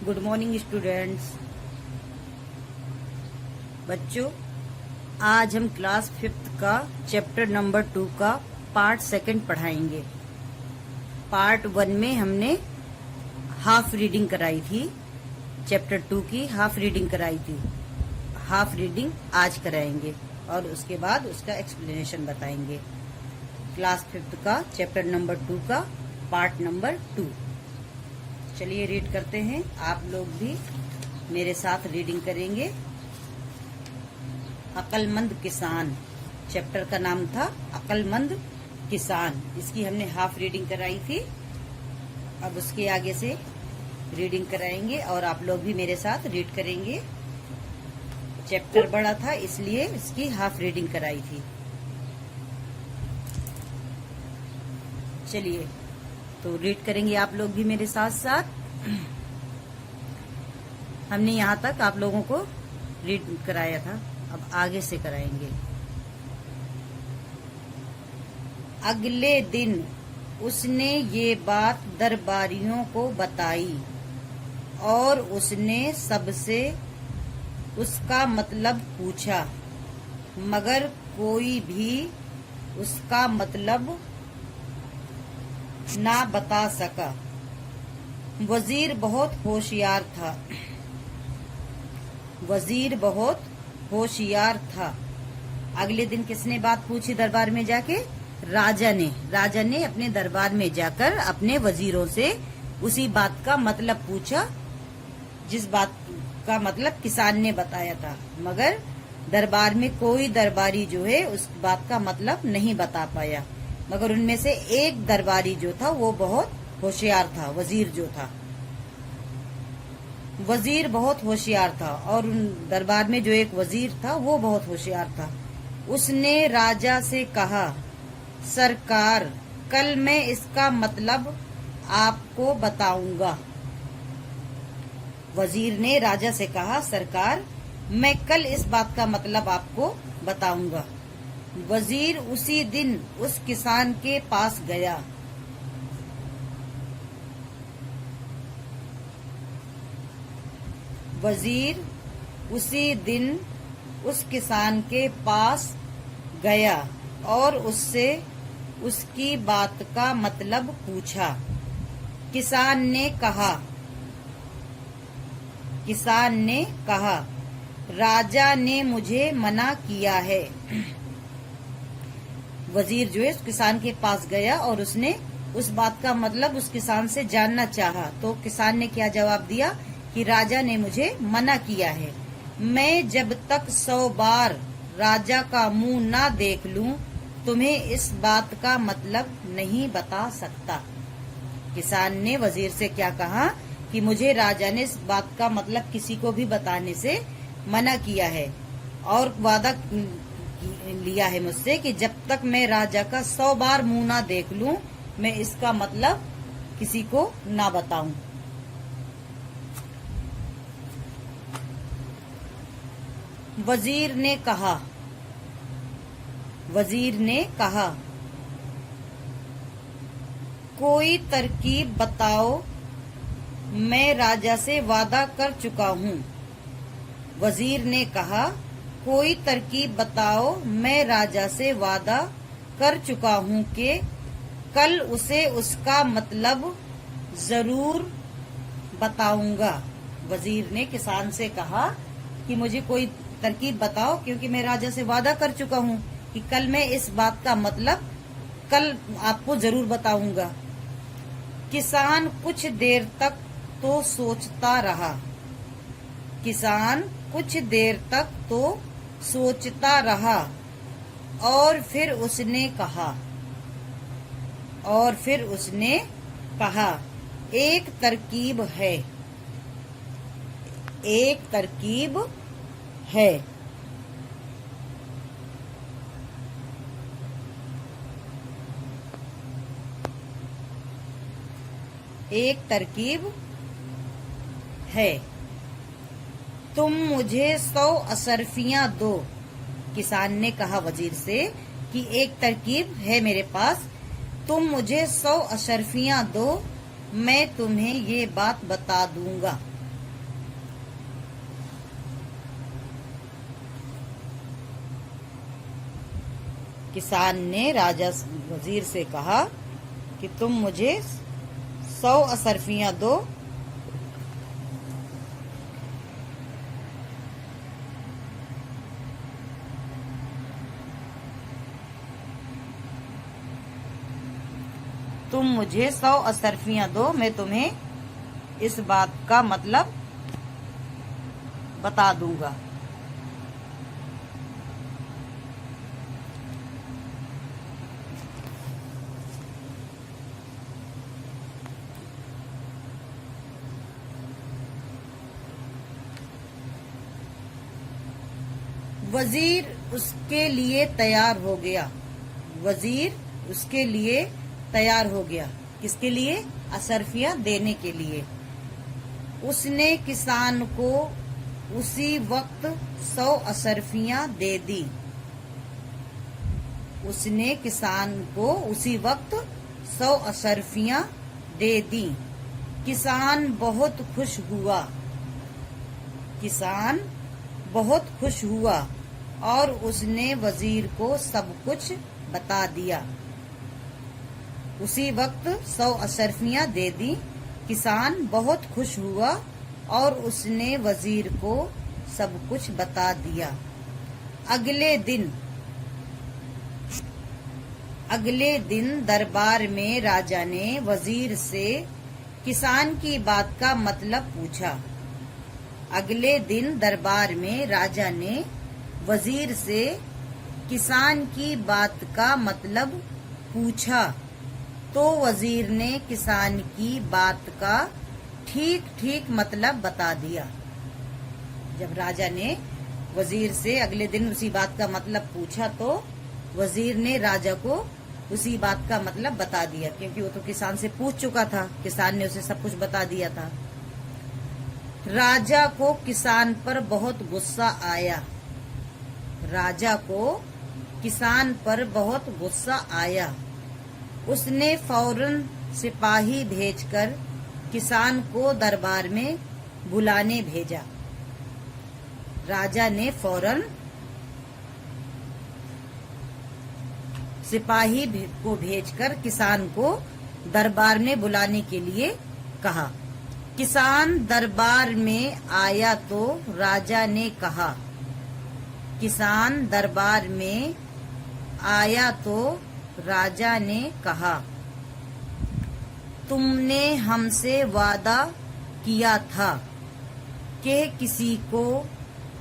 Good morning students. बच्चों, आज हम क्लास 5th का चैप्टर नंबर 2 का पार्ट 2 पढ़ाएंगे। पार्ट 1 में हमने हाफ रीडिंग कराई थी, चैप्टर 2 की हाफ रीडिंग कराई थी। हाफ रीडिंग आज कराएंगे और उसके बाद उसका एक्सप्लेनेशन बताएंगे। क्लास 5th का चैप्टर नंबर 2 का पार्ट नंबर 2। चलिए रीड करते हैं। आप लोग भी मेरे साथ रीडिंग करेंगे। अक्लमंद किसान, चैप्टर का नाम था अक्लमंद किसान। इसकी हमने हाफ रीडिंग कराई थी। अब उसके आगे से रीडिंग कराएंगे और आप लोग भी मेरे साथ रीड करेंगे। चैप्टर बड़ा था इसलिए इसकी हाफ रीडिंग कराई थी। चलिए तो रीड करेंगे आप लोग भी मेरे साथ साथ। हमने यहाँ तक आप लोगों को रीड कराया था, अब आगे से कराएंगे। अगले दिन उसने ये बात दरबारियों को बताई और उसने सबसे उसका मतलब पूछा, मगर कोई भी उसका मतलब ना बता सका। वजीर बहुत होशियार था। वजीर बहुत होशियार था। अगले दिन किसने बात पूछी दरबार में जाके? राजा ने। राजा ने अपने दरबार में जाकर अपने वजीरों से उसी बात का मतलब पूछा जिस बात का मतलब किसान ने बताया था, मगर दरबार में कोई दरबारी जो है उस बात का मतलब नहीं बता पाया। मगर उनमें से एक दरबारी जो था वो बहुत होशियार था। वजीर जो था, वजीर बहुत होशियार था और उन दरबार में जो एक वजीर था वो बहुत होशियार था। उसने राजा से कहा, सरकार, कल मैं इसका मतलब आपको बताऊंगा। वजीर ने राजा से कहा, सरकार, मैं कल इस बात का मतलब आपको बताऊंगा। वजीर उसी दिन उस किसान के पास गया। वजीर उसी दिन उस किसान के पास गया और उससे उसकी बात का मतलब पूछा। किसान ने कहा, राजा ने मुझे मना किया है। वजीर जो है उस किसान के पास गया और उसने उस बात का मतलब उस किसान से जानना चाहा। तो किसान ने क्या जवाब दिया कि राजा ने मुझे मना किया है। मैं जब तक 100 बार राजा का मुंह ना देख लूं, तुम्हें इस बात का मतलब नहीं बता सकता। किसान ने वजीर से क्या कहा कि मुझे राजा ने इस बात का मतलब किसी को भी बताने से मना किया है और वादा लिया है मुझसे कि जब तक मैं राजा का 100 बार मुंह ना देख लूं, मैं इसका मतलब किसी को ना बताऊं। वजीर ने कहा, कोई तरकीब बताओ, मैं राजा से वादा कर चुका हूँ। वजीर ने कहा, कोई तरकीब बताओ, मैं राजा से वादा कर चुका हूँ कि कल उसे उसका मतलब जरूर बताऊंगा। वजीर ने किसान से कहा कि मुझे कोई तरकीब बताओ, क्योंकि मैं राजा से वादा कर चुका हूँ कि कल मैं इस बात का मतलब कल आपको जरूर बताऊंगा। किसान कुछ देर तक तो सोचता रहा। किसान कुछ देर तक तो सोचता रहा और फिर उसने कहा, एक तरकीब है। एक तरकीब है। एक तरकीब है। तुम मुझे 100 अशर्फियां दो। किसान ने कहा वजीर से कि एक तरकीब है मेरे पास, तुम मुझे 100 अशर्फियां दो, मैं तुम्हें ये बात बता दूंगा। किसान ने वजीर से कहा कि तुम मुझे 100 अशर्फियां दो। तुम मुझे 100 अशर्फियां दो, मैं तुम्हें इस बात का मतलब बता दूंगा। वजीर उसके लिए तैयार हो गया। वजीर उसके लिए तैयार हो गया। किसके लिए? अशर्फियां देने के लिए। उसने किसान को उसी वक्त 100 अशर्फियां दे दी। उसने किसान को उसी वक्त 100 अशर्फियां दे दी। किसान बहुत खुश हुआ। किसान बहुत खुश हुआ और उसने वजीर को सब कुछ बता दिया। उसी वक्त 100 अशर्फियां दे दी। किसान बहुत खुश हुआ और उसने वजीर को सब कुछ बता दिया। अगले दिन दरबार में राजा ने वजीर से किसान की बात का मतलब पूछा। अगले दिन दरबार में राजा ने वजीर से किसान की बात का मतलब पूछा तो वजीर ने किसान की बात का ठीक ठीक मतलब बता दिया। जब राजा ने वजीर से अगले दिन उसी बात का मतलब पूछा तो वजीर ने राजा को उसी बात का मतलब बता दिया, क्योंकि वो तो किसान से पूछ चुका था। किसान ने उसे सब कुछ बता दिया था। राजा को किसान पर बहुत गुस्सा आया। राजा को किसान पर बहुत गुस्सा आया। उसने फौरन सिपाही भेजकर किसान को दरबार में बुलाने भेजा। राजा ने फौरन सिपाही को भेजकर किसान को दरबार में बुलाने के लिए कहा। किसान दरबार में आया तो राजा ने कहा। किसान दरबार में आया तो राजा ने कहा, तुमने हमसे वादा किया था कि किसी को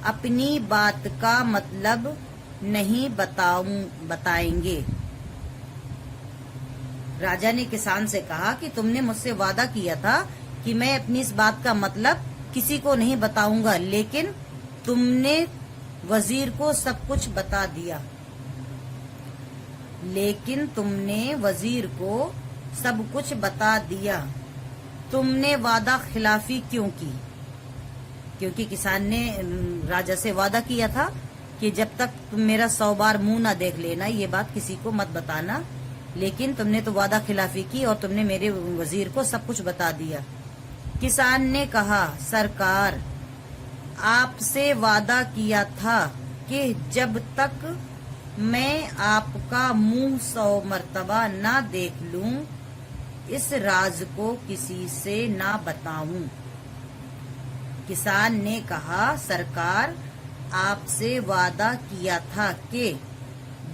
अपनी बात का मतलब नहीं बताएंगे। राजा ने किसान से कहा कि तुमने मुझसे वादा किया था कि मैं अपनी इस बात का मतलब किसी को नहीं बताऊंगा, लेकिन तुमने वजीर को सब कुछ बता दिया। लेकिन तुमने वजीर को सब कुछ बता दिया। तुमने वादा खिलाफी क्यों की? क्योंकि किसान ने राजा से वादा किया था कि जब तक तुम मेरा 100 बार मुंह ना देख लेना, ये बात किसी को मत बताना, लेकिन तुमने तो वादा खिलाफी की और तुमने मेरे वजीर को सब कुछ बता दिया। किसान ने कहा, सरकार, आपसे वादा किया था कि जब तक मैं आपका मुंह 100 मर्तबा ना देख लूं, इस राज को किसी से ना बताऊं। किसान ने कहा, सरकार, आपसे वादा किया था कि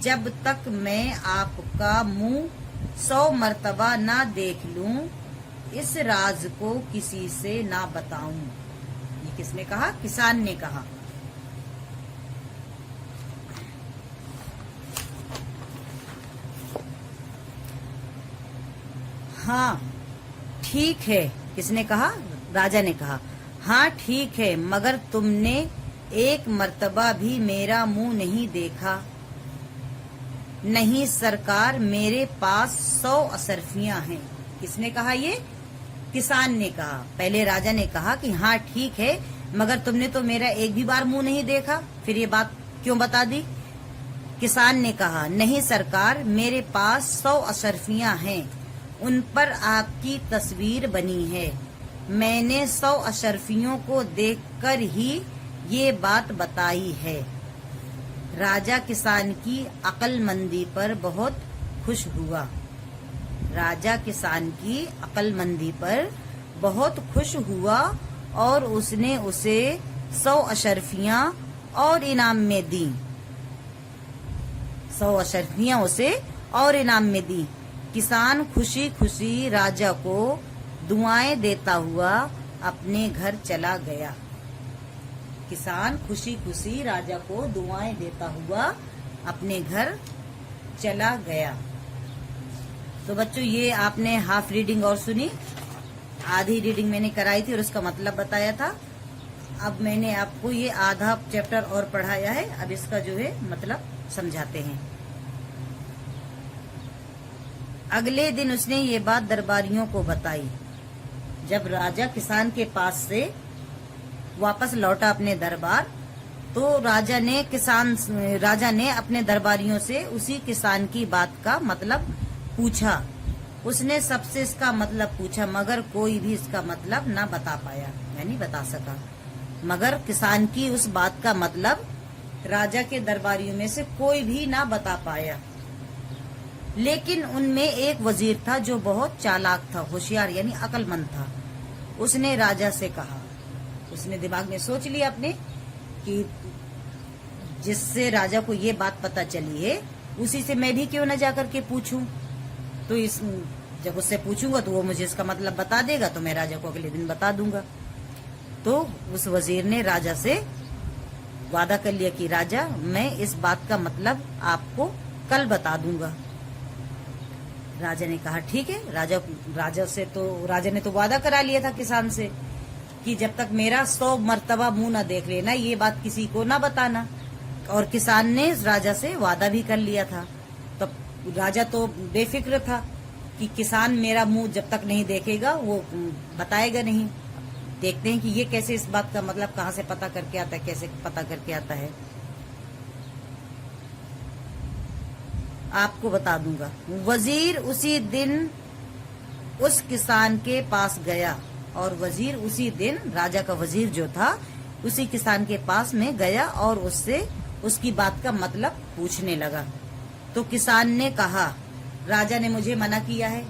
जब तक मैं आपका मुंह 100 मर्तबा ना देख लूं, इस राज को किसी से ना बताऊं। ये किसने कहा? किसान ने कहा। हाँ ठीक है। किसने कहा? राजा ने कहा, हाँ ठीक है, मगर तुमने एक मर्तबा भी मेरा मुंह नहीं देखा। नहीं सरकार, मेरे पास 100 अशर्फियां हैं। किसने कहा? ये किसान ने कहा। पहले राजा ने कहा कि हाँ ठीक है, मगर तुमने तो मेरा एक भी बार मुंह नहीं देखा, फिर ये बात क्यों बता दी? किसान ने कहा, नहीं सरकार, मेरे पास 100 अशर्फियां हैं, उन पर आपकी तस्वीर बनी है। मैंने 100 अशर्फियों को देखकर ही ये बात बताई है। राजा किसान की अक्लमंदी पर बहुत खुश हुआ। राजा किसान की अक्लमंदी पर बहुत खुश हुआ और उसने उसे 100 अशर्फियां और इनाम में दी। 100 अशर्फियां उसे और इनाम में दी। किसान खुशी खुशी राजा को दुआएं देता हुआ अपने घर चला गया। किसान खुशी खुशी राजा को दुआएं देता हुआ अपने घर चला गया। तो बच्चों, ये आपने हाफ रीडिंग और सुनी, आधी रीडिंग मैंने कराई थी और उसका मतलब बताया था। अब मैंने आपको ये आधा चैप्टर और पढ़ाया है, अब इसका जो है मतलब समझाते हैं। अगले दिन उसने ये बात दरबारियों को बताई। जब राजा किसान के पास से वापस लौटा अपने दरबार, तो राजा ने अपने दरबारियों से उसी किसान की बात का मतलब पूछा। उसने सबसे इसका मतलब पूछा, मगर कोई भी इसका मतलब ना बता पाया, यानी बता सका। मगर किसान की उस बात का मतलब राजा के दरबारियों में से कोई भी ना बता पाया। लेकिन उनमें एक वजीर था जो बहुत चालाक था, होशियार यानी अक्लमंद था। उसने राजा से कहा, उसने दिमाग में सोच लिया अपने कि जिससे राजा को ये बात पता चली है उसी से मैं भी क्यों न जाकर के पूछूं। तो जब उससे पूछूंगा तो वो मुझे इसका मतलब बता देगा, तो मैं राजा को अगले दिन बता दूंगा। तो उस वजीर ने राजा से वादा कर लिया कि राजा, मैं इस बात का मतलब आपको कल बता दूंगा। राजा ने कहा ठीक है। राजा ने तो वादा करा लिया था किसान से कि जब तक मेरा 100 मर्तबा मुंह ना देख लेना, ये बात किसी को ना बताना। और किसान ने राजा से वादा भी कर लिया था। तब राजा तो बेफिक्र था कि किसान मेरा मुंह जब तक नहीं देखेगा वो बताएगा नहीं। देखते हैं कि ये कैसे इस बात का मतलब कहाँ से पता करके आता है, कैसे पता करके आता है, आपको बता दूंगा। वजीर उसी दिन उस किसान के पास गया और वजीर उसी दिन, राजा का वजीर जो था, उसी किसान के पास में गया और उससे उसकी बात का मतलब पूछने लगा। तो किसान ने कहा, राजा ने मुझे मना किया है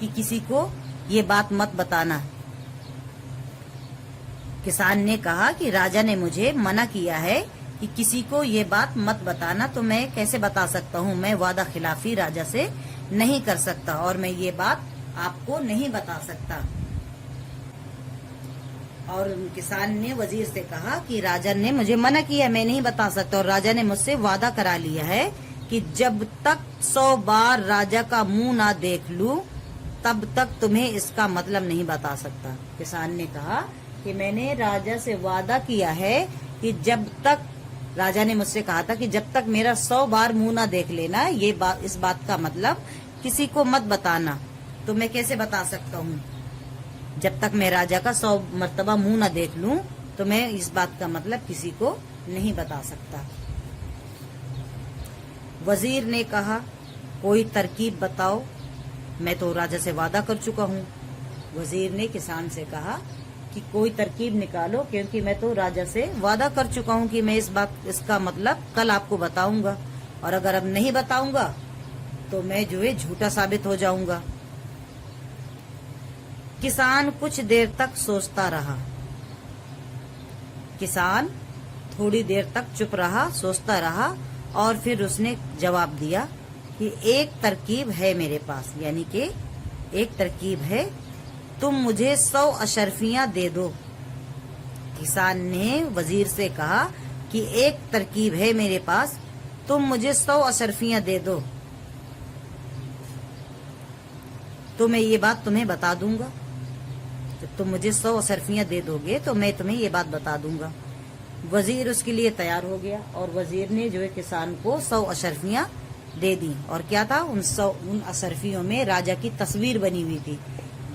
कि किसी को ये बात मत बताना। किसान ने कहा कि राजा ने मुझे मना किया है कि किसी को ये बात मत बताना, तो मैं कैसे बता सकता हूँ। मैं वादा खिलाफी राजा से नहीं कर सकता और मैं ये बात आपको नहीं बता सकता। और किसान ने वजीर से कहा कि राजा ने मुझे मना किया, मैं नहीं बता सकता, और राजा ने मुझसे वादा करा लिया है कि जब तक 100 बार राजा का मुंह ना देख लूं तब तक तुम्हें इसका मतलब नहीं बता सकता। किसान ने कहा कि मैंने राजा से वादा किया है कि जब तक, राजा ने मुझसे कहा था कि जब तक मेरा 100 बार मुंह ना देख लेना, इस बात का मतलब किसी को मत बताना, तो मैं कैसे बता सकता हूँ। जब तक मैं राजा का 100 मर्तबा मुंह ना देख लूं तो मैं इस बात का मतलब किसी को नहीं बता सकता। वजीर ने कहा, कोई तरकीब बताओ, मैं तो राजा से वादा कर चुका हूँ। वजीर ने किसान से कहा कि कोई तरकीब निकालो, क्योंकि मैं तो राजा से वादा कर चुका हूँ कि मैं इसका मतलब कल आपको बताऊंगा, और अगर अब नहीं बताऊंगा तो मैं जो है झूठा साबित हो जाऊंगा। किसान कुछ देर तक सोचता रहा। किसान थोड़ी देर तक चुप रहा, सोचता रहा, और फिर उसने जवाब दिया कि एक तरकीब है मेरे पास, यानी कि एक तरकीब है, तुम मुझे 100 अशर्फियां दे दो। किसान ने वजीर से कहा कि एक तरकीब है मेरे पास, तुम मुझे 100 अशर्फियां दे दो तो मैं ये बात तुम्हें बता दूंगा। जब तुम मुझे 100 अशर्फियां दे दोगे तो मैं तुम्हें ये बात बता दूंगा। वजीर उसके लिए तैयार हो गया और वजीर ने जो है किसान को 100 अशर्फियां दे दी। और क्या था, उन अशर्फियों में राजा की तस्वीर बनी हुई थी।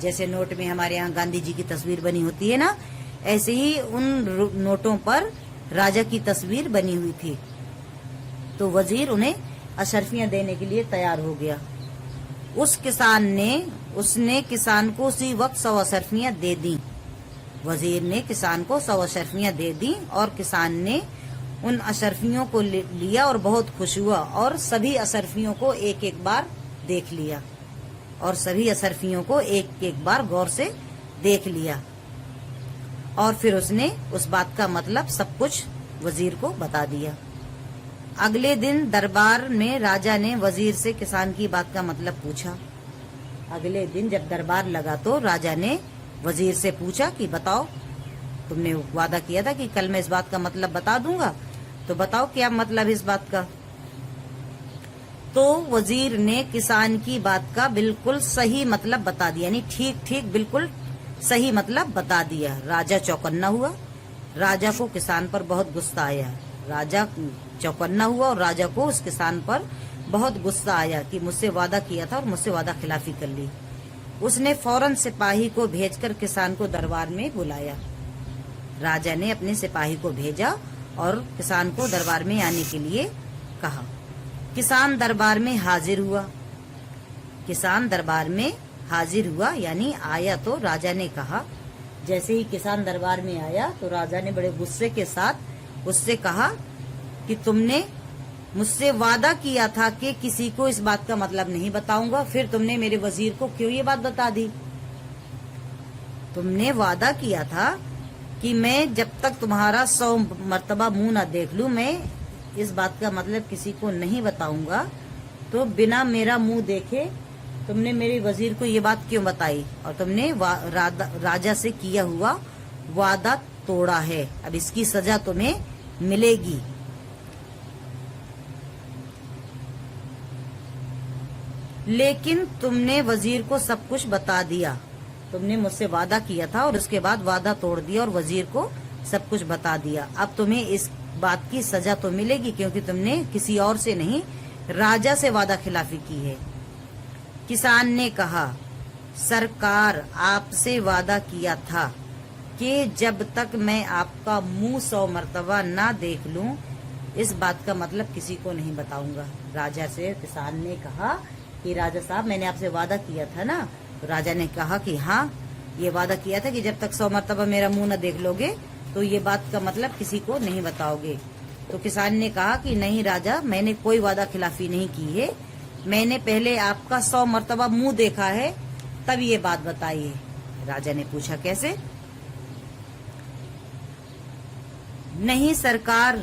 जैसे नोट में हमारे यहाँ गांधी जी की तस्वीर बनी होती है ना, ऐसे ही उन नोटों पर राजा की तस्वीर बनी हुई थी। तो वजीर उन्हें अशर्फियां देने के लिए तैयार हो गया। उसने किसान को उसी वक्त 100 अशर्फियां दे दी। वजीर ने किसान को 100 अशर्फियां दे दी और किसान ने उन अशरफियों को लिया और बहुत खुश हुआ और सभी अशरफियों को एक एक बार देख लिया और सभी अशरफियों को एक एक बार गौर से देख लिया। और फिर उसने उस बात का मतलब सब कुछ वजीर को बता दिया। अगले दिन दरबार में राजा ने वजीर से किसान की बात का मतलब पूछा। अगले दिन जब दरबार लगा तो राजा ने वजीर से पूछा कि बताओ, तुमने वादा किया था कि कल मैं इस बात का मतलब बता दूंगा, तो बताओ क्या मतलब इस बात का। तो वजीर ने किसान की बात का बिल्कुल सही मतलब बता दिया, यानी ठीक ठीक बिल्कुल सही मतलब बता दिया। राजा चौकन्ना हुआ। राजा को किसान पर बहुत गुस्सा आया। राजा चौकन्ना हुआ और राजा को उस किसान पर बहुत गुस्सा आया कि मुझसे वादा किया था और मुझसे वादा खिलाफी कर ली। उसने फौरन सिपाही को भेजकर किसान को दरबार में बुलाया। राजा ने अपने सिपाही को भेजा और किसान को दरबार में आने के लिए कहा। किसान दरबार में हाजिर हुआ। किसान दरबार में हाजिर हुआ यानी आया तो राजा ने कहा, जैसे ही किसान दरबार में आया तो राजा ने बड़े गुस्से के साथ उससे कहा कि तुमने मुझसे वादा किया था कि किसी को इस बात का मतलब नहीं बताऊंगा, फिर तुमने मेरे वजीर को क्यों ये बात बता दी। तुमने वादा किया था कि मैं जब तक तुम्हारा 100 मर्तबा मुंह न देख लूं मैं इस बात का मतलब किसी को नहीं बताऊंगा, तो बिना मेरा मुंह देखे तुमने मेरे वजीर को ये बात क्यों बताई और तुमने राजा से किया हुआ वादा तोड़ा है। अब इसकी सजा तुम्हें मिलेगी। लेकिन तुमने वजीर को सब कुछ बता दिया। तुमने मुझसे वादा किया था और उसके बाद वादा तोड़ दिया और वजीर को सब कुछ बता दिया। अब तुम्हें इस बात की सजा तो मिलेगी क्योंकि तुमने किसी और से नहीं राजा से वादा खिलाफी की है। किसान ने कहा, सरकार आपसे वादा किया था कि जब तक मैं आपका मुंह 100 मर्तबा ना देख लूं इस बात का मतलब किसी को नहीं बताऊंगा। राजा से किसान ने कहा कि राजा साहब मैंने आपसे वादा किया था ना। तो राजा ने कहा कि हाँ, ये वादा किया था कि जब तक 100 मर्तबा मेरा मुंह न देख लोगे तो ये बात का मतलब किसी को नहीं बताओगे। तो किसान ने कहा कि नहीं राजा, मैंने कोई वादा खिलाफी नहीं की है, मैंने पहले आपका 100 मर्तबा मुंह देखा है तब ये बात बताई है। राजा ने पूछा कैसे। नहीं सरकार,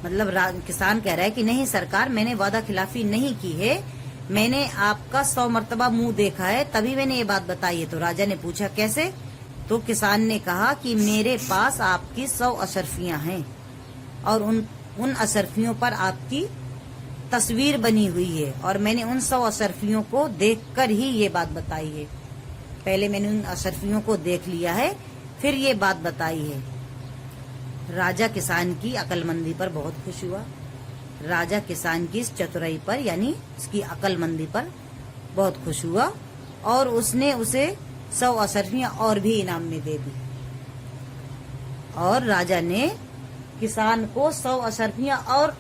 मतलब किसान कह रहा है कि नहीं सरकार, मैंने वादा खिलाफी नहीं की है, मैंने आपका 100 मर्तबा मुंह देखा है तभी मैंने ये बात बताई है। तो राजा ने पूछा कैसे। तो किसान ने कहा कि मेरे पास आपकी 100 अशरफियां हैं और उन अशरफियों पर आपकी तस्वीर बनी हुई है और मैंने उन 100 अशरफियों को देखकर ही ये बात बताई है। पहले मैंने उन अशरफियों को देख लिया है फिर ये बात बताई है। राजा किसान की अक्लमंदी पर बहुत खुश हुआ। राजा किसान की इस चतुराई पर यानी इसकी अक्लमंदी पर बहुत खुश हुआ और उसने उसे 100 अशरफियां और भी इनाम में दे दी। और राजा ने किसान को 100 अशरफियां और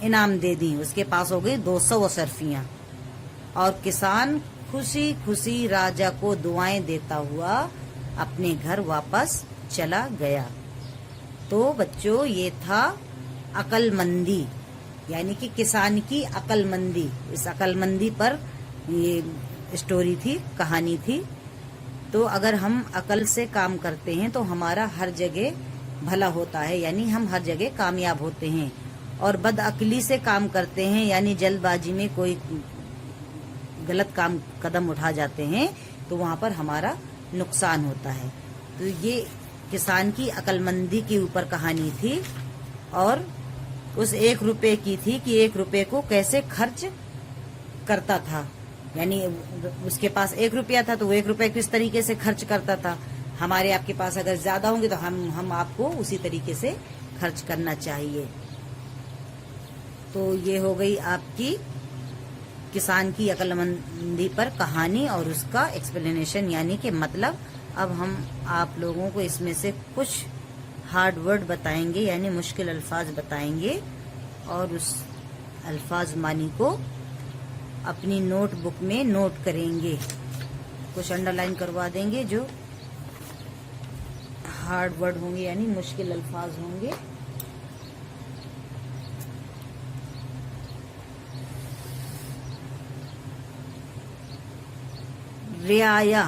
इनाम दे दी। उसके पास हो गई 200 अशरफियां और किसान खुशी खुशी राजा को दुआएं देता हुआ अपने घर वापस चला गया। तो बच्चों, ये था अक्लमंदी यानी कि किसान की अक्लमंदी। इस अक्लमंदी पर ये स्टोरी थी, कहानी थी। तो अगर हम अकल से काम करते हैं तो हमारा हर जगह भला होता है, यानी हम हर जगह कामयाब होते हैं। और बदअक्ली से काम करते हैं यानी जल्दबाजी में कोई गलत कदम उठा जाते हैं तो वहाँ पर हमारा नुकसान होता है। तो ये किसान की अक्लमंदी के ऊपर कहानी थी और उस 1 रुपए की थी कि 1 रुपए को कैसे खर्च करता था। यानी उसके पास 1 रुपया था तो वो 1 रुपया किस तरीके से खर्च करता था। हमारे आपके पास अगर ज्यादा होंगे तो हम आपको उसी तरीके से खर्च करना चाहिए। तो ये हो गई आपकी किसान की अक्लमंदी पर कहानी और उसका एक्सप्लेनेशन यानी कि मतलब। अब हम आप लोगों को इसमें से कुछ हार्ड वर्ड बताएंगे यानी मुश्किल अल्फाज बताएंगे और उस अल्फाज मानी को अपनी नोटबुक में नोट करेंगे। कुछ अंडरलाइन करवा देंगे जो हार्ड वर्ड होंगे यानी मुश्किल अल्फाज होंगे। रियाया,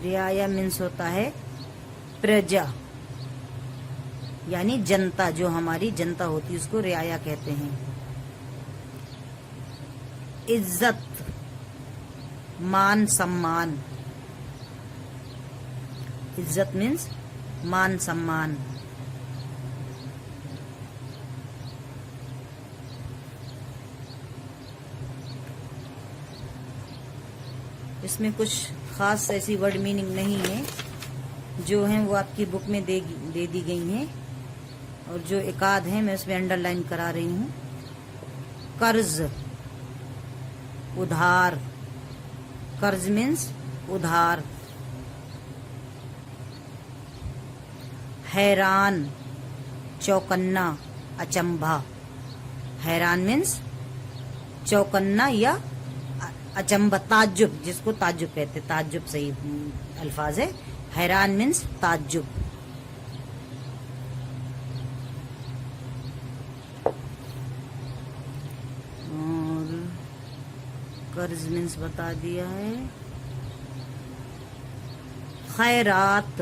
रियाया मीन्स होता है प्रजा, यानी जनता, जो हमारी जनता होती है उसको रियाया कहते हैं। इज्जत, मान सम्मान, इज्जत मीन्स मान सम्मान। इसमें कुछ खास ऐसी वर्ड मीनिंग नहीं है, जो हैं वो आपकी बुक में दे दी गई हैं, और जो एकाध है मैं उसमें अंडरलाइन करा रही हूँ। कर्ज, उधार, कर्ज मीन्स उधार। हैरान, चौकन्ना, अचंभा। हैरान मीन्स चौकन्ना या अचंभा, ताज्जुब, जिसको ताज्जुब कहते, ताज्जुब सही अल्फाज है। हैरान मीन्स ताज्जुब। और कर्ज मीन्स बता दिया है। खैरात,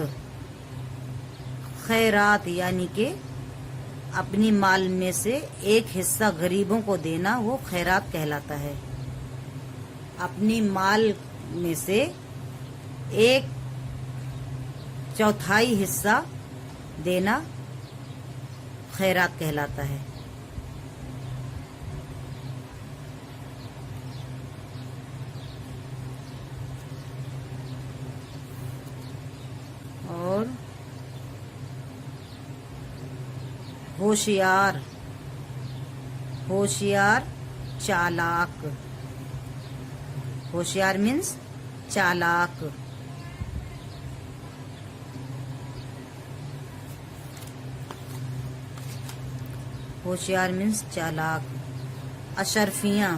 खैरात यानी कि अपनी माल में से एक हिस्सा गरीबों को देना, वो खैरात कहलाता है। अपनी माल में से एक चौथाई हिस्सा देना खैरात कहलाता है। और होशियार, होशियार, चालाक। होशियार मीन्स चालाक। होशियार मीन्स चालाक। अशर्फियाँ,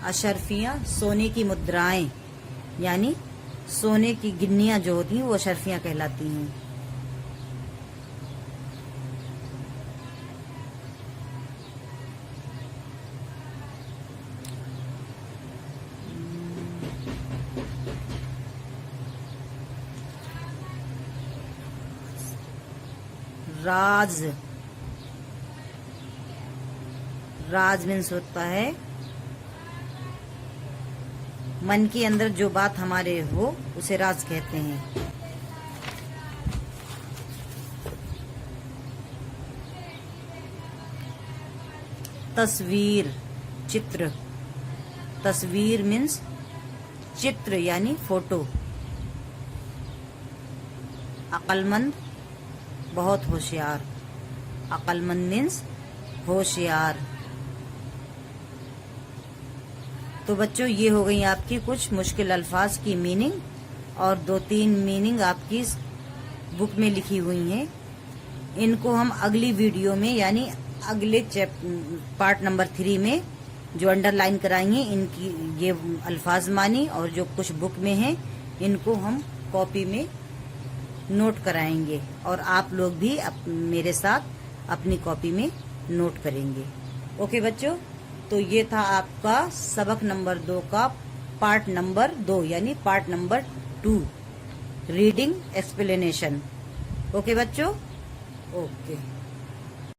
अशर्फियाँ सोने की मुद्राएं, यानी सोने की गिन्नियां जो होती हैं वो अशर्फियाँ कहलाती हैं। राज, राज मीन्स होता है मन के अंदर जो बात हमारे हो उसे राज कहते हैं। तस्वीर, चित्र। तस्वीर मीन्स चित्र यानी फोटो। अक्लमंद, बहुत होशियार। अक्लमंद मीन्स होशियार। तो बच्चों ये हो गई आपकी कुछ मुश्किल अल्फाज की मीनिंग, और 2-3 मीनिंग आपकी बुक में लिखी हुई हैं। इनको हम अगली वीडियो में यानी अगले पार्ट नंबर 3 में जो अंडरलाइन कराएंगे, इनकी ये अल्फाज मानी और जो कुछ बुक में हैं इनको हम कॉपी में नोट कराएंगे, और आप लोग भी मेरे साथ अपनी कॉपी में नोट करेंगे। ओके बच्चों, तो ये था आपका सबक नंबर 2 का पार्ट नंबर 2 यानी part number 2, reading explanation. Okay बच्चों, ओके।